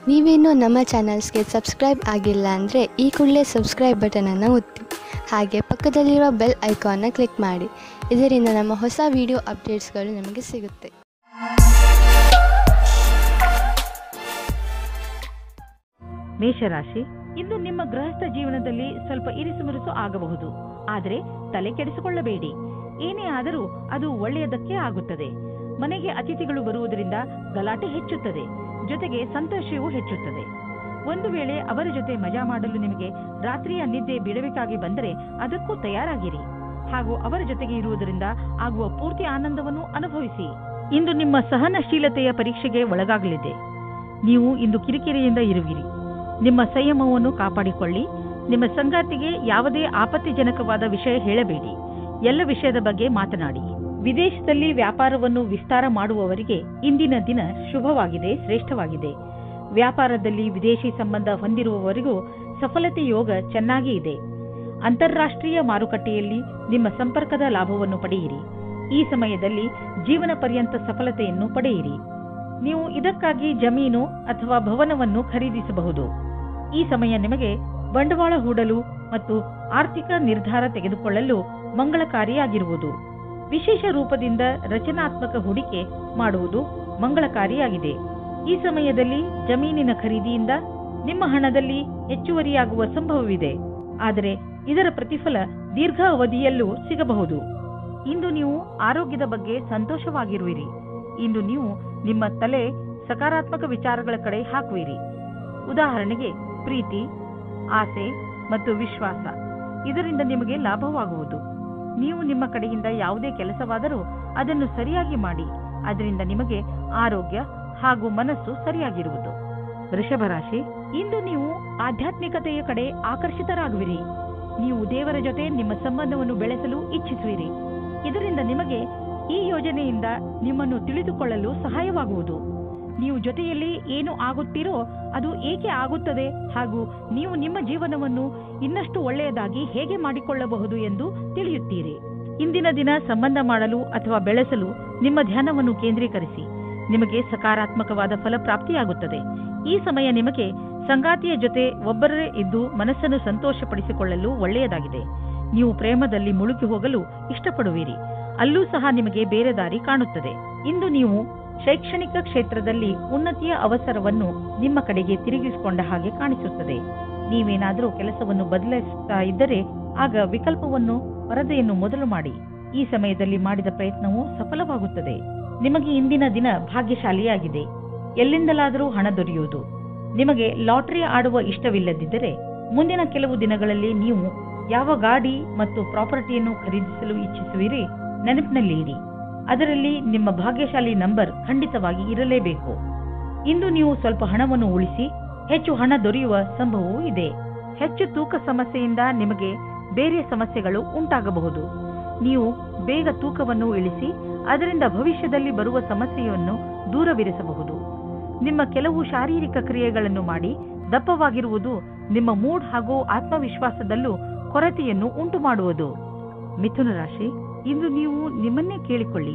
ನೀವೇನೂ ನಮ್ಮ ಚಾನಲ್ಸ್ಗೆ ಸಬ್ಸ್ಕ್ರೈಬ್ ಆಗಿಲ್ಲ ಅಂದರೆ ಈ ಕೂಡಲೇ ಸಬ್ಸ್ಕ್ರೈಬ್ ಬಟನನ್ನು ಒತ್ತಿ ಹಾಗೆ ಪಕ್ಕದಲ್ಲಿರುವ ಬೆಲ್ ಐಕಾನ್ನ ಕ್ಲಿಕ್ ಮಾಡಿ. ಇದರಿಂದ ನಮ್ಮ ಹೊಸ ವಿಡಿಯೋ ಅಪ್ಡೇಟ್ಸ್ಗಳು ನಿಮಗೆ ಸಿಗುತ್ತೆ. ಮೇಷರಾಶಿ, ಇಂದು ನಿಮ್ಮ ಗೃಹಸ್ಥ ಜೀವನದಲ್ಲಿ ಸ್ವಲ್ಪ ಇರಿಸುಮುರುಸು ಆಗಬಹುದು. ಆದರೆ ತಲೆ ಕೆಡಿಸಿಕೊಳ್ಳಬೇಡಿ. ಏನೇ ಆದರೂ ಅದು ಒಳ್ಳೆಯದಕ್ಕೆ ಆಗುತ್ತದೆ. ಮನೆಗೆ ಅತಿಥಿಗಳು ಬರುವುದರಿಂದ ಗಲಾಟೆ ಹೆಚ್ಚುತ್ತದೆ, ಜೊತೆಗೆ ಸಂತೋಷವೂ ಹೆಚ್ಚುತ್ತದೆ. ಒಂದು ವೇಳೆ ಅವರ ಜೊತೆ ಮಜಾ ಮಾಡಲು ನಿಮಗೆ ರಾತ್ರಿಯ ನಿದ್ದೆ ಬಿಡಬೇಕಾಗಿ ಬಂದರೆ ಅದಕ್ಕೂ ತಯಾರಾಗಿರಿ. ಹಾಗೂ ಅವರ ಜೊತೆಗೆ ಇರುವುದರಿಂದ ಆಗುವ ಪೂರ್ತಿ ಆನಂದವನ್ನು ಅನುಭವಿಸಿ. ಇಂದು ನಿಮ್ಮ ಸಹನಶೀಲತೆಯ ಪರೀಕ್ಷೆಗೆ ಒಳಗಾಗಲಿದೆ. ನೀವು ಇಂದು ಕಿರಿಕಿರಿಯಿಂದ ಇರುವಿರಿ. ನಿಮ್ಮ ಸಂಯಮವನ್ನು ಕಾಪಾಡಿಕೊಳ್ಳಿ. ನಿಮ್ಮ ಸಂಗಾತಿಗೆ ಯಾವುದೇ ಆಪತ್ತಿಜನಕವಾದ ವಿಷಯ ಹೇಳಬೇಡಿ. ಎಲ್ಲ ವಿಷಯದ ಬಗ್ಗೆ ಮಾತನಾಡಿ. ವಿದೇಶದಲ್ಲಿ ವ್ಯಾಪಾರವನ್ನು ವಿಸ್ತಾರ ಮಾಡುವವರಿಗೆ ಇಂದಿನ ದಿನ ಶುಭವಾಗಿದೆ, ಶ್ರೇಷ್ಠವಾಗಿದೆ. ವ್ಯಾಪಾರದಲ್ಲಿ ವಿದೇಶಿ ಸಂಬಂಧ ಹೊಂದಿರುವವರಿಗೂ ಸಫಲತೆ ಯೋಗ ಚೆನ್ನಾಗಿ ಇದೆ. ಅಂತಾರಾಷ್ಟ್ರೀಯ ಮಾರುಕಟ್ಟೆಯಲ್ಲಿ ನಿಮ್ಮ ಸಂಪರ್ಕದ ಲಾಭವನ್ನು ಪಡೆಯಿರಿ. ಈ ಸಮಯದಲ್ಲಿ ಜೀವನ ಪರ್ಯಂತ ಸಫಲತೆಯನ್ನು ಪಡೆಯಿರಿ. ನೀವು ಇದಕ್ಕಾಗಿ ಜಮೀನು ಅಥವಾ ಭವನವನ್ನು ಖರೀದಿಸಬಹುದು. ಈ ಸಮಯ ನಿಮಗೆ ಬಂಡವಾಳ ಹೂಡಲು ಮತ್ತು ಆರ್ಥಿಕ ನಿರ್ಧಾರ ತೆಗೆದುಕೊಳ್ಳಲು ಮಂಗಳಕಾರಿಯಾಗಿರುವುದು. ವಿಶೇಷ ರೂಪದಿಂದ ರಚನಾತ್ಮಕ ಹೂಡಿಕೆ ಮಾಡುವುದು ಮಂಗಳಕಾರಿಯಾಗಿದೆ. ಈ ಸಮಯದಲ್ಲಿ ಜಮೀನಿನ ಖರೀದಿಯಿಂದ ನಿಮ್ಮ ಹಣದಲ್ಲಿ ಹೆಚ್ಚುವರಿಯಾಗುವ ಸಂಭವವಿದೆ. ಆದರೆ ಇದರ ಪ್ರತಿಫಲ ದೀರ್ಘ ಅವಧಿಯಲ್ಲೂ ಸಿಗಬಹುದು. ಇಂದು ನೀವು ಆರೋಗ್ಯದ ಬಗ್ಗೆ ಸಂತೋಷವಾಗಿರುವಿರಿ. ಇಂದು ನೀವು ನಿಮ್ಮ ತಲೆ ಸಕಾರಾತ್ಮಕ ವಿಚಾರಗಳ ಕಡೆ ಹಾಕುವಿರಿ. ಉದಾಹರಣೆಗೆ ಪ್ರೀತಿ, ಆಸೆ ಮತ್ತು ವಿಶ್ವಾಸ. ಇದರಿಂದ ನಿಮಗೆ ಲಾಭವಾಗುವುದು. ನೀವು ನಿಮ್ಮ ಕಡೆಯಿಂದ ಯಾವುದೇ ಕೆಲಸವಾದರೂ ಅದನ್ನು ಸರಿಯಾಗಿ ಮಾಡಿ. ಅದರಿಂದ ನಿಮಗೆ ಆರೋಗ್ಯ ಹಾಗೂ ಮನಸ್ಸು ಸರಿಯಾಗಿರುವುದು. ವೃಷಭ ರಾಶಿ, ಇಂದು ನೀವು ಆಧ್ಯಾತ್ಮಿಕತೆಯ ಕಡೆ ಆಕರ್ಷಿತರಾಗುವಿರಿ. ನೀವು ದೇವರ ಜೊತೆ ನಿಮ್ಮ ಸಂಬಂಧವನ್ನು ಬೆಳೆಸಲು ಇಚ್ಛಿಸುವಿರಿ. ಇದರಿಂದ ನಿಮಗೆ ಈ ಯೋಜನೆಯಿಂದ ನಿಮ್ಮನ್ನು ತಿಳಿದುಕೊಳ್ಳಲು ಸಹಾಯವಾಗುವುದು. ನೀವು ಜೊತೆಯಲ್ಲಿ ಏನು ಆಗುತ್ತೀರೋ ಅದು ಏಕೆ ಆಗುತ್ತದೆ ಹಾಗೂ ನೀವು ನಿಮ್ಮ ಜೀವನವನ್ನು ಇನ್ನಷ್ಟು ಒಳ್ಳೆಯದಾಗಿ ಹೇಗೆ ಮಾಡಿಕೊಳ್ಳಬಹುದು ಎಂದು ತಿಳಿಯುತ್ತೀರಿ. ಇಂದಿನ ದಿನ ಸಂಬಂಧ ಮಾಡಲು ಅಥವಾ ಬೆಳೆಸಲು ನಿಮ್ಮ ಧ್ಯಾನವನ್ನು ಕೇಂದ್ರೀಕರಿಸಿ. ನಿಮಗೆ ಸಕಾರಾತ್ಮಕವಾದ ಫಲಪ್ರಾಪ್ತಿಯಾಗುತ್ತದೆ. ಈ ಸಮಯ ನಿಮಗೆ ಸಂಗಾತಿಯ ಜೊತೆ ಒಬ್ಬರೇ ಇದ್ದು ಮನಸ್ಸನ್ನು ಸಂತೋಷಪಡಿಸಿಕೊಳ್ಳಲು ಒಳ್ಳೆಯದಾಗಿದೆ. ನೀವು ಪ್ರೇಮದಲ್ಲಿ ಮುಳುಗಿ ಹೋಗಲು ಇಷ್ಟಪಡುವಿರಿ. ಅಲ್ಲೂ ಸಹ ನಿಮಗೆ ಬೇರೆ ದಾರಿ ಕಾಣುತ್ತದೆ. ಇಂದು ನೀವು ಶೈಕ್ಷಣಿಕ ಕ್ಷೇತ್ರದಲ್ಲಿ ಉನ್ನತಿಯ ಅವಸರವನ್ನು ನಿಮ್ಮ ಕಡೆಗೆ ತಿರುಗಿಸಿಕೊಂಡ ಹಾಗೆ ಕಾಣಿಸುತ್ತದೆ. ನೀವೇನಾದರೂ ಕೆಲಸವನ್ನು ಬದಲಾಯಿಸುತ್ತಾ ಇದ್ದರೆ ಆಗ ವಿಕಲ್ಪವನ್ನು ವರದಿಯನ್ನು ಮೊದಲು ಮಾಡಿ. ಈ ಸಮಯದಲ್ಲಿ ಮಾಡಿದ ಪ್ರಯತ್ನವು ಸಫಲವಾಗುತ್ತದೆ. ನಿಮಗೆ ಇಂದಿನ ದಿನ ಭಾಗ್ಯಶಾಲಿಯಾಗಿದೆ. ಎಲ್ಲಿಂದಲಾದರೂ ಹಣ ದೊರೆಯುವುದು. ನಿಮಗೆ ಲಾಟರಿ ಆಡುವ ಇಷ್ಟವಿಲ್ಲದಿದ್ದರೆ ಮುಂದಿನ ಕೆಲವು ದಿನಗಳಲ್ಲಿ ನೀವು ಯಾವ ಗಾಡಿ ಮತ್ತು ಪ್ರಾಪರ್ಟಿಯನ್ನು ಖರೀದಿಸಲು ಇಚ್ಛಿಸುವಿರಿ ನೆನಪಿನಲ್ಲಿ ಇಡಿ. ಅದರಲ್ಲಿ ನಿಮ್ಮ ಭಾಗ್ಯಶಾಲಿ ನಂಬರ್ ಖಂಡಿತವಾಗಿ ಇರಲೇಬೇಕು. ಇಂದು ನೀವು ಸ್ವಲ್ಪ ಹಣವನ್ನು ಉಳಿಸಿ ಹೆಚ್ಚು ಹಣ ದೊರೆಯುವ ಸಂಭವವೂ ಇದೆ. ಹೆಚ್ಚು ತೂಕ ಸಮಸ್ಯೆಯಿಂದ ನಿಮಗೆ ಬೇರೆ ಸಮಸ್ಯೆಗಳು ಉಂಟಾಗಬಹುದು. ನೀವು ಬೇಗ ತೂಕವನ್ನು ಇಳಿಸಿ ಅದರಿಂದ ಭವಿಷ್ಯದಲ್ಲಿ ಬರುವ ಸಮಸ್ಯೆಯನ್ನು ದೂರವಿರಿಸಬಹುದು. ನಿಮ್ಮ ಕೆಲವು ಶಾರೀರಿಕ ಕ್ರಿಯೆಗಳನ್ನು ಮಾಡಿ ದಪ್ಪವಾಗಿರುವುದು ನಿಮ್ಮ ಮೂಡ್ ಹಾಗೂ ಆತ್ಮವಿಶ್ವಾಸದಲ್ಲೂ ಕೊರತೆಯನ್ನು ಉಂಟು ಮಾಡುವುದು. ಮಿಥುನ ರಾಶಿ, ಇಂದು ನೀವು ನಿಮ್ಮನ್ನೇ ಕೇಳಿಕೊಳ್ಳಿ.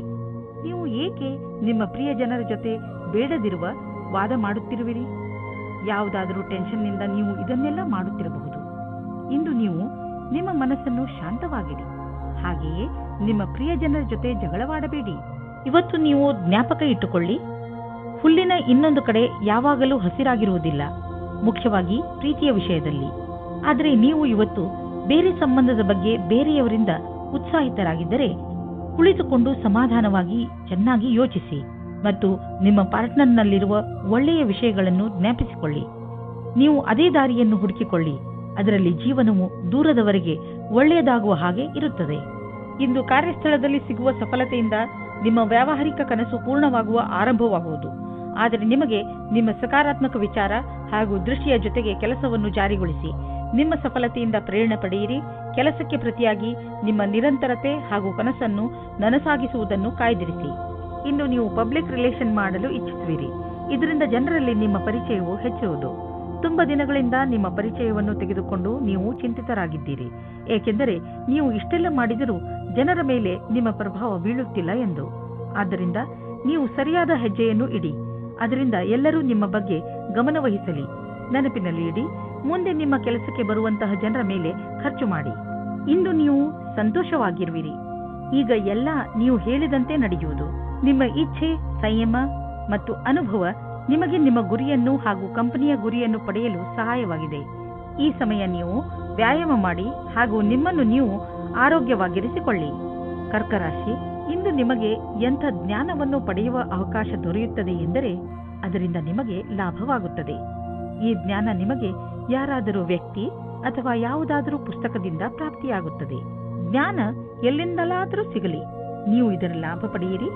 ನೀವು ಏಕೆ ನಿಮ್ಮ ಪ್ರಿಯ ಜನರ ಜೊತೆ ಬೇಡದಿರುವ ವಾದ ಮಾಡುತ್ತಿರುವಿರಿ? ಯಾವುದಾದರೂ ಟೆನ್ಷನ್ನಿಂದ ನೀವು ಇದನ್ನೆಲ್ಲ ಮಾಡುತ್ತಿರಬಹುದು. ಇಂದು ನೀವು ನಿಮ್ಮ ಮನಸ್ಸನ್ನು ಶಾಂತವಾಗಿಡಿ. ಹಾಗೆಯೇ ನಿಮ್ಮ ಪ್ರಿಯ ಜನರ ಜೊತೆ ಜಗಳವಾಡಬೇಡಿ. ಇವತ್ತು ನೀವು ಜ್ಞಾಪಕ ಇಟ್ಟುಕೊಳ್ಳಿ, ಹುಲ್ಲಿನ ಇನ್ನೊಂದು ಕಡೆ ಯಾವಾಗಲೂ ಹಸಿರಾಗಿರುವುದಿಲ್ಲ, ಮುಖ್ಯವಾಗಿ ಪ್ರೀತಿಯ ವಿಷಯದಲ್ಲಿ. ಆದರೆ ನೀವು ಇವತ್ತು ಬೇರೆ ಸಂಬಂಧದ ಬಗ್ಗೆ ಬೇರೆಯವರಿಂದ ಉತ್ಸಾಹಿತರಾಗಿದ್ದರೆ ಕುಳಿತುಕೊಂಡು ಸಮಾಧಾನವಾಗಿ ಚೆನ್ನಾಗಿ ಯೋಚಿಸಿ ಮತ್ತು ನಿಮ್ಮ ಪಾರ್ಟ್ನರ್ನಲ್ಲಿರುವ ಒಳ್ಳೆಯ ವಿಷಯಗಳನ್ನು ಜ್ಞಾಪಿಸಿಕೊಳ್ಳಿ. ನೀವು ಅದೇ ದಾರಿಯನ್ನು ಹುಡುಕಿಕೊಳ್ಳಿ. ಅದರಲ್ಲಿ ಜೀವನವು ದೂರದವರೆಗೆ ಒಳ್ಳೆಯದಾಗುವ ಹಾಗೆ ಇರುತ್ತದೆ. ಇಂದು ಕಾರ್ಯಸ್ಥಳದಲ್ಲಿ ಸಿಗುವ ಸಫಲತೆಯಿಂದ ನಿಮ್ಮ ವ್ಯಾವಹಾರಿಕ ಕನಸು ಪೂರ್ಣವಾಗುವ ಆರಂಭವಾಗುವುದು. ಆದರೆ ನಿಮಗೆ ನಿಮ್ಮ ಸಕಾರಾತ್ಮಕ ವಿಚಾರ ಹಾಗೂ ದೃಷ್ಟಿಯ ಜೊತೆಗೆ ಕೆಲಸವನ್ನು ಜಾರಿಗೊಳಿಸಿ ನಿಮ್ಮ ಸಫಲತೆಯಿಂದ ಪ್ರೇರಣೆ ಪಡೆಯಿರಿ. ಕೆಲಸಕ್ಕೆ ಪ್ರತಿಯಾಗಿ ನಿಮ್ಮ ನಿರಂತರತೆ ಹಾಗೂ ಕನಸನ್ನು ನನಸಾಗಿಸುವುದನ್ನು ಕಾಯ್ದಿರಿಸಿ. ಇಂದು ನೀವು ಪಬ್ಲಿಕ್ ರಿಲೇಷನ್ ಮಾಡಲು ಇಚ್ಛಿಸುವಿರಿ. ಇದರಿಂದ ಜನರಲ್ಲಿ ನಿಮ್ಮ ಪರಿಚಯವು ಹೆಚ್ಚುವುದು. ತುಂಬಾ ದಿನಗಳಿಂದ ನಿಮ್ಮ ಪರಿಚಯವನ್ನು ತೆಗೆದುಕೊಂಡು ನೀವು ಚಿಂತಿತರಾಗಿದ್ದೀರಿ. ಏಕೆಂದರೆ ನೀವು ಇಷ್ಟೆಲ್ಲ ಮಾಡಿದರೂ ಜನರ ಮೇಲೆ ನಿಮ್ಮ ಪ್ರಭಾವ ಬೀಳುತ್ತಿಲ್ಲ ಎಂದು. ಆದ್ದರಿಂದ ನೀವು ಸರಿಯಾದ ಹೆಜ್ಜೆಯನ್ನು ಇಡಿ. ಅದರಿಂದ ಎಲ್ಲರೂ ನಿಮ್ಮ ಬಗ್ಗೆ ಗಮನವಹಿಸಲಿ. ನೆನಪಿನಲ್ಲಿ ಇಡಿ, ಮುಂದೆ ನಿಮ್ಮ ಕೆಲಸಕ್ಕೆ ಬರುವಂತಹ ಜನರ ಮೇಲೆ ಖರ್ಚು ಮಾಡಿ. ಇಂದು ನೀವು ಸಂತೋಷವಾಗಿರುವಿರಿ. ಈಗ ಎಲ್ಲ ನೀವು ಹೇಳಿದಂತೆ ನಡೆಯುವುದು. ನಿಮ್ಮ ಇಚ್ಛೆ, ಸಂಯಮ ಮತ್ತು ಅನುಭವ ನಿಮಗೆ ನಿಮ್ಮ ಗುರಿಯನ್ನು ಹಾಗೂ ಕಂಪನಿಯ ಗುರಿಯನ್ನು ಪಡೆಯಲು ಸಹಾಯವಾಗಿದೆ. ಈ ಸಮಯ ನೀವು ವ್ಯಾಯಾಮ ಮಾಡಿ ಹಾಗೂ ನಿಮ್ಮನ್ನು ನೀವು ಆರೋಗ್ಯವಾಗಿರಿಸಿಕೊಳ್ಳಿ. ಕರ್ಕ ರಾಶಿ, ಇಂದು ನಿಮಗೆ ಎಂಥ ಜ್ಞಾನವನ್ನು ಪಡೆಯುವ ಅವಕಾಶ ದೊರೆಯುತ್ತದೆ ಎಂದರೆ ಅದರಿಂದ ನಿಮಗೆ ಲಾಭವಾಗುತ್ತದೆ. ಈ ಜ್ಞಾನ ನಿಮಗೆ ಯಾರಾದರೂ ವ್ಯಕ್ತಿ ಅಥವಾ ಯಾವುದಾದರೂ ಪುಸ್ತಕದಿಂದ ಪ್ರಾಪ್ತಿಯಾಗುತ್ತದೆ. ಜ್ಞಾನ ಎಲ್ಲಿಂದಲಾದರೂ ಸಿಗಲಿ, ನೀವು ಇದರ ಲಾಭ ಪಡೆಯಿರಿ.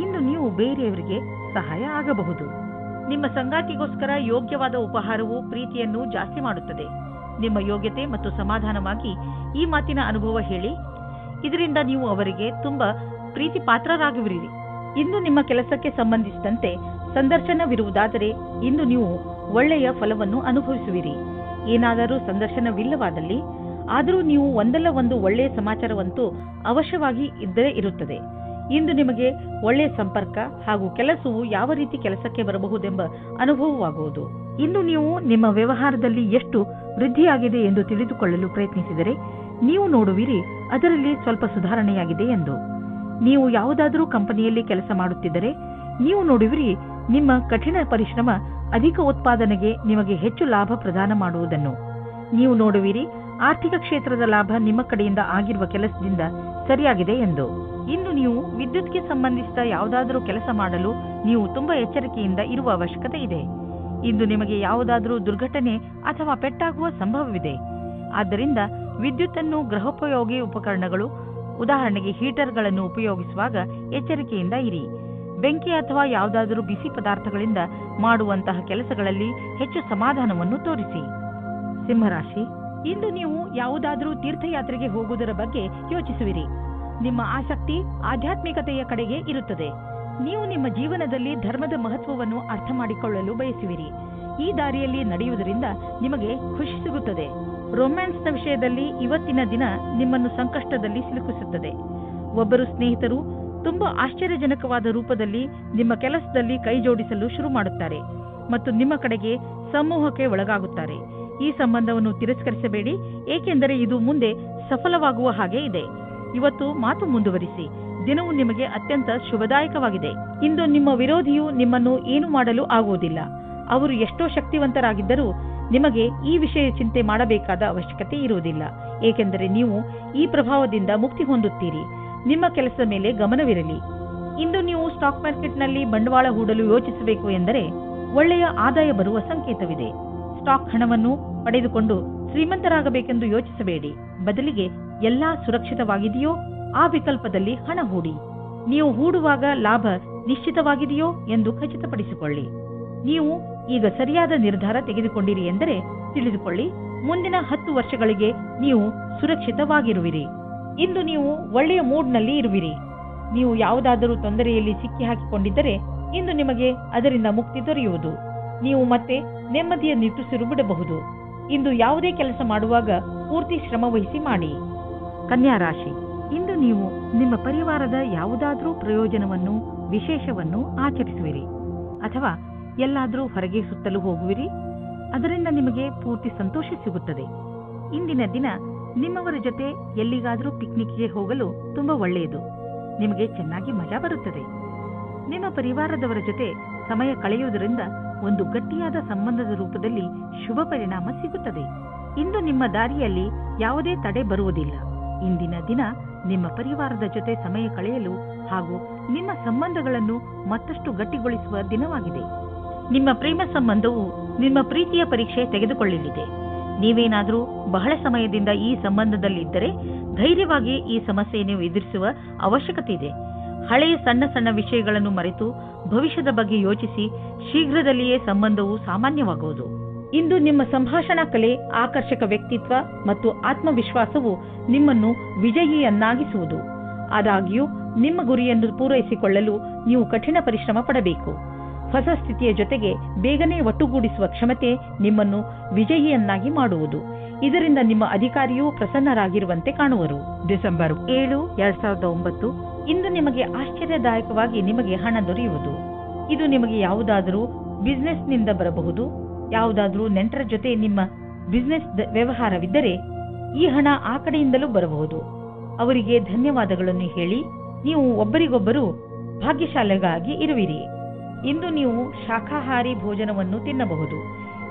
ಇಂದು ನೀವು ಬೇರೆಯವರಿಗೆ ಸಹಾಯ ಆಗಬಹುದು. ನಿಮ್ಮ ಸಂಗಾತಿಗೋಸ್ಕರ ಯೋಗ್ಯವಾದ ಉಪಹಾರವು ಪ್ರೀತಿಯನ್ನು ಜಾಸ್ತಿ ಮಾಡುತ್ತದೆ. ನಿಮ್ಮ ಯೋಗ್ಯತೆ ಮತ್ತು ಸಮಾಧಾನವಾಗಿ ಈ ಮಾತಿನ ಅನುಭವ ಹೇಳಿ. ಇದರಿಂದ ನೀವು ಅವರಿಗೆ ತುಂಬಾ ಪ್ರೀತಿ ಪಾತ್ರರಾಗುವಿರಿ. ಇಂದು ನಿಮ್ಮ ಕೆಲಸಕ್ಕೆ ಸಂಬಂಧಿಸಿದಂತೆ ಸಂದರ್ಶನವಿರುವುದಾದರೆ ಇಂದು ನೀವು ಒಳ್ಳೆಯ ಫಲವನ್ನು ಅನುಭವಿಸುವಿರಿ. ಏನಾದರೂ ಸಂದರ್ಶನವಿಲ್ಲವಾದಲ್ಲಿ ಆದರೂ ನೀವು ಒಂದಲ್ಲ ಒಂದು ಒಳ್ಳೆಯ ಸಮಾಚಾರವಂತೂ ಅವಶ್ಯವಾಗಿ ಇದ್ದೇ ಇರುತ್ತದೆ. ಇಂದು ನಿಮಗೆ ಒಳ್ಳೆಯ ಸಂಪರ್ಕ ಹಾಗೂ ಕೆಲಸವು ಯಾವ ರೀತಿ ಕೆಲಸಕ್ಕೆ ಬರಬಹುದೆಂಬ ಅನುಭವವಾಗುವುದು. ಇಂದು ನೀವು ನಿಮ್ಮ ವ್ಯವಹಾರದಲ್ಲಿ ಎಷ್ಟು ವೃದ್ಧಿಯಾಗಿದೆ ಎಂದು ತಿಳಿದುಕೊಳ್ಳಲು ಪ್ರಯತ್ನಿಸಿದರೆ ನೀವು ನೋಡುವಿರಿ ಅದರಲ್ಲಿ ಸ್ವಲ್ಪ ಸುಧಾರಣೆಯಾಗಿದೆ ಎಂದು. ನೀವು ಯಾವುದಾದರೂ ಕಂಪನಿಯಲ್ಲಿ ಕೆಲಸ ಮಾಡುತ್ತಿದ್ದರೆ ನೀವು ನೋಡುವಿರಿ ನಿಮ್ಮ ಕಠಿಣ ಪರಿಶ್ರಮ ಅಧಿಕ ಉತ್ಪಾದನೆಗೆ ನಿಮಗೆ ಹೆಚ್ಚು ಲಾಭ ಪ್ರದಾನ ಮಾಡುವುದನ್ನು. ನೀವು ನೋಡುವಿರಿ ಆರ್ಥಿಕ ಕ್ಷೇತ್ರದ ಲಾಭ ನಿಮ್ಮ ಕಡೆಯಿಂದ ಆಗಿರುವ ಕೆಲಸದಿಂದ ಸರಿಯಾಗಿದೆ ಎಂದು. ಇಂದು ನೀವು ವಿದ್ಯುತ್ಗೆ ಸಂಬಂಧಿಸಿದ ಯಾವುದಾದರೂ ಕೆಲಸ ಮಾಡಲು ನೀವು ತುಂಬಾ ಎಚ್ಚರಿಕೆಯಿಂದ ಇರುವ ಅವಶ್ಯಕತೆ ಇದೆ. ಇಂದು ನಿಮಗೆ ಯಾವುದಾದರೂ ದುರ್ಘಟನೆ ಅಥವಾ ಪೆಟ್ಟಾಗುವ ಸಂಭವವಿದೆ. ಆದ್ದರಿಂದ ವಿದ್ಯುತ್ತನ್ನು ಗೃಹೋಪಯೋಗಿ ಉಪಕರಣಗಳು, ಉದಾಹರಣೆಗೆ ಹೀಟರ್ಗಳನ್ನು ಉಪಯೋಗಿಸುವಾಗ ಎಚ್ಚರಿಕೆಯಿಂದ ಇರಿ. ಬೆಂಕಿ ಅಥವಾ ಯಾವುದಾದರೂ ಬಿಸಿ ಪದಾರ್ಥಗಳಿಂದ ಮಾಡುವಂತಹ ಕೆಲಸಗಳಲ್ಲಿ ಹೆಚ್ಚು ಸಮಾಧಾನವನ್ನು ತೋರಿಸಿ. ಸಿಂಹರಾಶಿ, ಇಂದು ನೀವು ಯಾವುದಾದರೂ ತೀರ್ಥಯಾತ್ರೆಗೆ ಹೋಗುವುದರ ಬಗ್ಗೆ ಯೋಚಿಸುವಿರಿ. ನಿಮ್ಮ ಆಸಕ್ತಿ ಆಧ್ಯಾತ್ಮಿಕತೆಯ ಕಡೆಗೆ ಇರುತ್ತದೆ. ನೀವು ನಿಮ್ಮ ಜೀವನದಲ್ಲಿ ಧರ್ಮದ ಮಹತ್ವವನ್ನು ಅರ್ಥ ಮಾಡಿಕೊಳ್ಳಲು ಬಯಸುವಿರಿ. ಈ ದಾರಿಯಲ್ಲಿ ನಡೆಯುವುದರಿಂದ ನಿಮಗೆ ಖುಷಿ ಸಿಗುತ್ತದೆ. ರೊಮ್ಯಾನ್ಸ್ನ ವಿಷಯದಲ್ಲಿ ಇವತ್ತಿನ ದಿನ ನಿಮ್ಮನ್ನು ಸಂಕಷ್ಟದಲ್ಲಿ ಸಿಲುಕಿಸುತ್ತದೆ. ಒಬ್ಬರು ಸ್ನೇಹಿತರು ತುಂಬಾ ಆಶ್ಚರ್ಯಜನಕವಾದ ರೂಪದಲ್ಲಿ ನಿಮ್ಮ ಕೆಲಸದಲ್ಲಿ ಕೈ ಜೋಡಿಸಲು ಶುರು ಮಾಡುತ್ತಾರೆ ಮತ್ತು ನಿಮ್ಮ ಕಡೆಗೆ ಸಮೂಹಕ್ಕೆ ಒಳಗಾಗುತ್ತಾರೆ. ಈ ಸಂಬಂಧವನ್ನು ತಿರಸ್ಕರಿಸಬೇಡಿ, ಏಕೆಂದರೆ ಇದು ಮುಂದೆ ಸಫಲವಾಗುವ ಹಾಗೆ ಇದೆ. ಇವತ್ತು ಮಾತು ಮುಂದುವರಿಸಿ. ದಿನವು ನಿಮಗೆ ಅತ್ಯಂತ ಶುಭದಾಯಕವಾಗಿದೆ. ಇಂದು ನಿಮ್ಮ ವಿರೋಧಿಯು ನಿಮ್ಮನ್ನು ಏನು ಮಾಡಲು ಆಗುವುದಿಲ್ಲ. ಅವರು ಎಷ್ಟೋ ಶಕ್ತಿವಂತರಾಗಿದ್ದರೂ ನಿಮಗೆ ಈ ವಿಷಯ ಚಿಂತೆ ಮಾಡಬೇಕಾದ ಅವಶ್ಯಕತೆ ಇರುವುದಿಲ್ಲ, ಏಕೆಂದರೆ ನೀವು ಈ ಪ್ರಭಾವದಿಂದ ಮುಕ್ತಿ ಹೊಂದುತ್ತೀರಿ. ನಿಮ್ಮ ಕೆಲಸದ ಮೇಲೆ ಗಮನವಿರಲಿ. ಇಂದು ನೀವು ಸ್ಟಾಕ್ ಮಾರ್ಕೆಟ್ನಲ್ಲಿ ಬಂಡವಾಳ ಹೂಡಲು ಯೋಚಿಸಬೇಕು ಎಂದರೆ ಒಳ್ಳೆಯ ಆದಾಯ ಬರುವ ಸಂಕೇತವಿದೆ. ಸ್ಟಾಕ್ ಹಣವನ್ನು ಪಡೆದುಕೊಂಡು ಶ್ರೀಮಂತರಾಗಬೇಕೆಂದು ಯೋಚಿಸಬೇಡಿ. ಬದಲಿಗೆ ಎಲ್ಲಾ ಸುರಕ್ಷಿತವಾಗಿದೆಯೋ ಆ ವಿಕಲ್ಪದಲ್ಲಿ ಹಣ ಹೂಡಿ. ನೀವು ಹೂಡುವಾಗ ಲಾಭ ನಿಶ್ಚಿತವಾಗಿದೆಯೋ ಎಂದು ಖಚಿತಪಡಿಸಿಕೊಳ್ಳಿ. ನೀವು ಈಗ ಸರಿಯಾದ ನಿರ್ಧಾರ ತೆಗೆದುಕೊಂಡಿರಿ ಎಂದರೆ ತಿಳಿದುಕೊಳ್ಳಿ, ಮುಂದಿನ 10 ವರ್ಷಗಳಿಗೆ ನೀವು ಸುರಕ್ಷಿತವಾಗಿರುವಿರಿ. ಇಂದು ನೀವು ಒಳ್ಳೆಯ ಮೂಡ್ನಲ್ಲಿ ಇರುವಿರಿ. ನೀವು ಯಾವುದಾದರೂ ತೊಂದರೆಯಲ್ಲಿ ಸಿಕ್ಕಿ ಹಾಕಿಕೊಂಡಿದ್ದರೆ ಇಂದು ನಿಮಗೆ ಅದರಿಂದ ಮುಕ್ತಿ ದೊರೆಯುವುದು. ನೀವು ಮತ್ತೆ ನೆಮ್ಮದಿಯ ನಿಟ್ಟುಸಿರು ಬಿಡಬಹುದು. ಇಂದು ಯಾವುದೇ ಕೆಲಸ ಮಾಡುವಾಗ ಪೂರ್ತಿ ಶ್ರಮ ವಹಿಸಿ ಮಾಡಿ. ಕನ್ಯಾ ರಾಶಿ, ಇಂದು ನೀವು ನಿಮ್ಮ ಪರಿವಾರದ ಯಾವುದಾದರೂ ಪ್ರಯೋಜನವನ್ನು, ವಿಶೇಷವನ್ನು ಆಚರಿಸುವಿರಿ ಅಥವಾ ಎಲ್ಲಾದರೂ ಹೊರಗೆ ಸುತ್ತಲೂ ಹೋಗುವಿರಿ. ಅದರಿಂದ ನಿಮಗೆ ಪೂರ್ತಿ ಸಂತೋಷ ಸಿಗುತ್ತದೆ. ಇಂದಿನ ದಿನ ನಿಮ್ಮವರ ಜೊತೆ ಎಲ್ಲಿಗಾದರೂ ಪಿಕ್ನಿಕ್ಗೆ ಹೋಗಲು ತುಂಬಾ ಒಳ್ಳೆಯದು. ನಿಮಗೆ ಚೆನ್ನಾಗಿ ಮಜಾ ಬರುತ್ತದೆ. ನಿಮ್ಮ ಪರಿವಾರದವರ ಜೊತೆ ಸಮಯ ಕಳೆಯುವುದರಿಂದ ಒಂದು ಗಟ್ಟಿಯಾದ ಸಂಬಂಧದ ರೂಪದಲ್ಲಿ ಶುಭ ಪರಿಣಾಮ ಸಿಗುತ್ತದೆ. ಇಂದು ನಿಮ್ಮ ದಾರಿಯಲ್ಲಿ ಯಾವುದೇ ತಡೆ ಬರುವುದಿಲ್ಲ. ಇಂದಿನ ದಿನ ನಿಮ್ಮ ಪರಿವಾರದ ಜೊತೆ ಸಮಯ ಕಳೆಯಲು ಹಾಗೂ ನಿಮ್ಮ ಸಂಬಂಧಗಳನ್ನು ಮತ್ತಷ್ಟು ಗಟ್ಟಿಗೊಳಿಸುವ ದಿನವಾಗಿದೆ. ನಿಮ್ಮ ಪ್ರೇಮ ಸಂಬಂಧವು ನಿಮ್ಮ ಪ್ರೀತಿಯ ಪರೀಕ್ಷೆ ತೆಗೆದುಕೊಳ್ಳಲಿದೆ. ನೀವೇನಾದರೂ ಬಹಳ ಸಮಯದಿಂದ ಈ ಸಂಬಂಧದಲ್ಲಿದ್ದರೆ ಧೈರ್ಯವಾಗಿ ಈ ಸಮಸ್ಯೆಯನ್ನು ಎದುರಿಸುವ ಅವಶ್ಯಕತೆ ಇದೆ. ಹಳೆಯ ಸಣ್ಣ ಸಣ್ಣ ವಿಷಯಗಳನ್ನು ಮರೆತು ಭವಿಷ್ಯದ ಬಗ್ಗೆ ಯೋಚಿಸಿ ಶೀಘ್ರದಲ್ಲಿಯೇ ಸಂಬಂಧವು ಸಾಮಾನ್ಯವಾಗುವುದು. ಇಂದು ನಿಮ್ಮ ಸಂಭಾಷಣಾ ಕಲೆ, ಆಕರ್ಷಕ ವ್ಯಕ್ತಿತ್ವ ಮತ್ತು ಆತ್ಮವಿಶ್ವಾಸವು ನಿಮ್ಮನ್ನು ವಿಜಯಿಯನ್ನಾಗಿಸುವುದು. ಆದಾಗ್ಯೂ ನಿಮ್ಮ ಗುರಿಯನ್ನು ಪೂರೈಸಿಕೊಳ್ಳಲು ನೀವು ಕಠಿಣ ಪರಿಶ್ರಮ ಪಡಬೇಕು. ಹೊಸ ಸ್ಥಿತಿಯ ಜೊತೆಗೆ ಬೇಗನೆ ಒಟ್ಟುಗೂಡಿಸುವ ಕ್ಷಮತೆ ನಿಮ್ಮನ್ನು ವಿಜಯಿಯನ್ನಾಗಿ ಮಾಡುವುದು. ಇದರಿಂದ ನಿಮ್ಮ ಅಧಿಕಾರಿಯೂ ಪ್ರಸನ್ನರಾಗಿರುವಂತೆ ಕಾಣುವರು. ಡಿಸೆಂಬರ್ 7, 2009 ಇಂದು ನಿಮಗೆ ಆಶ್ಚರ್ಯದಾಯಕವಾಗಿ ನಿಮಗೆ ಹಣ ದೊರೆಯುವುದು. ಇದು ನಿಮಗೆ ಯಾವುದಾದರೂ ಬಿಸ್ನೆಸ್ನಿಂದ ಬರಬಹುದು. ಯಾವುದಾದ್ರೂ ನೆಂಟರ ಜೊತೆ ನಿಮ್ಮ ಬಿಸ್ನೆಸ್ ವ್ಯವಹಾರವಿದ್ದರೆ ಈ ಹಣ ಆ ಕಡೆಯಿಂದಲೂ ಬರಬಹುದು. ಅವರಿಗೆ ಧನ್ಯವಾದಗಳನ್ನು ಹೇಳಿ ನೀವು ಒಬ್ಬರಿಗೊಬ್ಬರು ಭಾಗ್ಯಶಾಲಿಗಳಾಗಿ ಇರುವಿರಿ. ಇಂದು ನೀವು ಶಾಖಾಹಾರಿ ಭೋಜನವನ್ನು ತಿನ್ನಬಹುದು.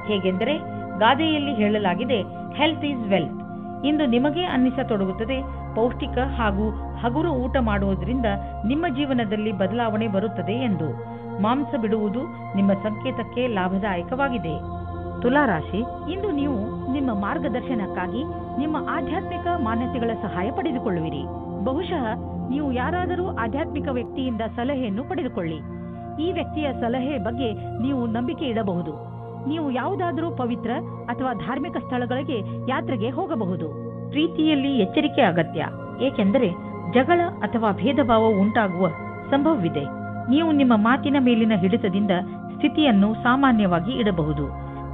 ಹೇಗೆಂದರೆ ಗಾದೆಯಲ್ಲಿ ಹೇಳಲಾಗಿದೆ, ಹೆಲ್ತ್ ಈಸ್ ವೆಲ್ತ್. ಇಂದು ನಿಮಗೆ ಅನ್ನಿಸತೊಡಗುತ್ತದೆ ಪೌಷ್ಟಿಕ ಹಾಗೂ ಹಗುರ ಊಟ ಮಾಡುವುದರಿಂದ ನಿಮ್ಮ ಜೀವನದಲ್ಲಿ ಬದಲಾವಣೆ ಬರುತ್ತದೆ ಎಂದು. ಮಾಂಸ ಬಿಡುವುದು ನಿಮ್ಮ ಸಂಕೇತಕ್ಕೆ ಲಾಭದಾಯಕವಾಗಿದೆ. ತುಲಾರಾಶಿ, ಇಂದು ನೀವು ನಿಮ್ಮ ಮಾರ್ಗದರ್ಶನಕ್ಕಾಗಿ ನಿಮ್ಮ ಆಧ್ಯಾತ್ಮಿಕ ಮಾನ್ಯತೆಗಳ ಸಹಾಯ ಪಡೆದುಕೊಳ್ಳುವಿರಿ. ಬಹುಶಃ ನೀವು ಯಾರಾದರೂ ಆಧ್ಯಾತ್ಮಿಕ ವ್ಯಕ್ತಿಯಿಂದ ಸಲಹೆಯನ್ನು ಪಡೆದುಕೊಳ್ಳಿ. ಈ ವ್ಯಕ್ತಿಯ ಸಲಹೆ ಬಗ್ಗೆ ನೀವು ನಂಬಿಕೆ ಇಡಬಹುದು. ನೀವು ಯಾವುದಾದರೂ ಪವಿತ್ರ ಅಥವಾ ಧಾರ್ಮಿಕ ಸ್ಥಳಗಳಿಗೆ ಯಾತ್ರೆಗೆ ಹೋಗಬಹುದು. ಪ್ರೀತಿಯಲ್ಲಿ ಎಚ್ಚರಿಕೆ ಅಗತ್ಯ, ಏಕೆಂದರೆ ಜಗಳ ಅಥವಾ ಭೇದ ಭಾವ ಉಂಟಾಗುವ ಸಂಭವವಿದೆ. ನೀವು ನಿಮ್ಮ ಮಾತಿನ ಮೇಲಿನ ಹಿಡಿತದಿಂದ ಸ್ಥಿತಿಯನ್ನು ಸಾಮಾನ್ಯವಾಗಿ ಇಡಬಹುದು.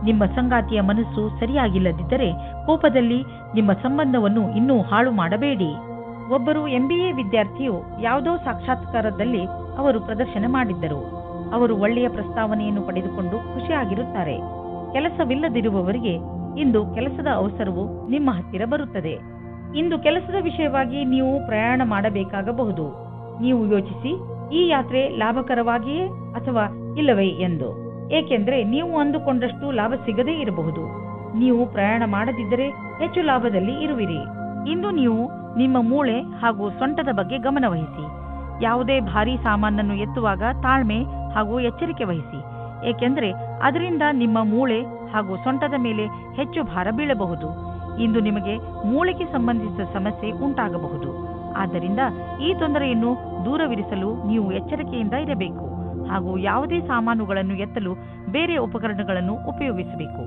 ನಿಮ್ಮ ಸಂಗಾತಿಯ ಮನಸ್ಸು ಸರಿಯಾಗಿಲ್ಲದಿದ್ದರೆ ಕೋಪದಲ್ಲಿ ನಿಮ್ಮ ಸಂಬಂಧವನ್ನು ಇನ್ನೂ ಹಾಳು ಮಾಡಬೇಡಿ. ಒಬ್ಬರು MBA ವಿದ್ಯಾರ್ಥಿಯು ಯಾವುದೋ ಸಾಕ್ಷಾತ್ಕಾರದಲ್ಲಿ ಅವರು ಪ್ರದರ್ಶನ ಮಾಡಿದ್ದರು. ಅವರು ಒಳ್ಳೆಯ ಪ್ರಸ್ತಾವನೆಯನ್ನು ಪಡೆದುಕೊಂಡು ಖುಷಿಯಾಗಿರುತ್ತಾರೆ. ಕೆಲಸವಿಲ್ಲದಿರುವವರಿಗೆ ಇಂದು ಕೆಲಸದ ಅವಸರವು ನಿಮ್ಮ ಹತ್ತಿರ ಬರುತ್ತದೆ. ಇಂದು ಕೆಲಸದ ವಿಷಯವಾಗಿ ನೀವು ಪ್ರಯಾಣ ಮಾಡಬೇಕಾಗಬಹುದು. ನೀವು ಯೋಚಿಸಿ, ಈ ಯಾತ್ರೆ ಲಾಭಕರವಾಗಿಯೇ ಅಥವಾ ಇಲ್ಲವೇ ಎಂದು. ಏಕೆಂದರೆ ನೀವು ಅಂದುಕೊಂಡಷ್ಟು ಲಾಭ ಸಿಗದೇ ಇರಬಹುದು. ನೀವು ಪ್ರಯಾಣ ಮಾಡದಿದ್ದರೆ ಹೆಚ್ಚು ಲಾಭದಲ್ಲಿ ಇರುವಿರಿ. ಇಂದು ನೀವು ನಿಮ್ಮ ಮೂಳೆ ಹಾಗೂ ಸೊಂಟದ ಬಗ್ಗೆ ಗಮನವಹಿಸಿ. ಯಾವುದೇ ಭಾರೀ ಸಾಮಾನನ್ನು ಎತ್ತುವಾಗ ತಾಳ್ಮೆ ಹಾಗೂ ಎಚ್ಚರಿಕೆ ವಹಿಸಿ, ಏಕೆಂದರೆ ಅದರಿಂದ ನಿಮ್ಮ ಮೂಳೆ ಹಾಗೂ ಸೊಂಟದ ಮೇಲೆ ಹೆಚ್ಚು ಭಾರ ಬೀಳಬಹುದು. ಇಂದು ನಿಮಗೆ ಮೂಳೆಗೆ ಸಂಬಂಧಿಸಿದ ಸಮಸ್ಯೆ ಉಂಟಾಗಬಹುದು. ಆದ್ದರಿಂದ ಈ ತೊಂದರೆಯನ್ನು ದೂರವಿರಿಸಲು ನೀವು ಎಚ್ಚರಿಕೆಯಿಂದ ಇರಬೇಕು ಹಾಗೂ ಯಾವುದೇ ಸಾಮಾನುಗಳನ್ನು ಎತ್ತಲು ಬೇರೆ ಉಪಕರಣಗಳನ್ನು ಉಪಯೋಗಿಸಬೇಕು.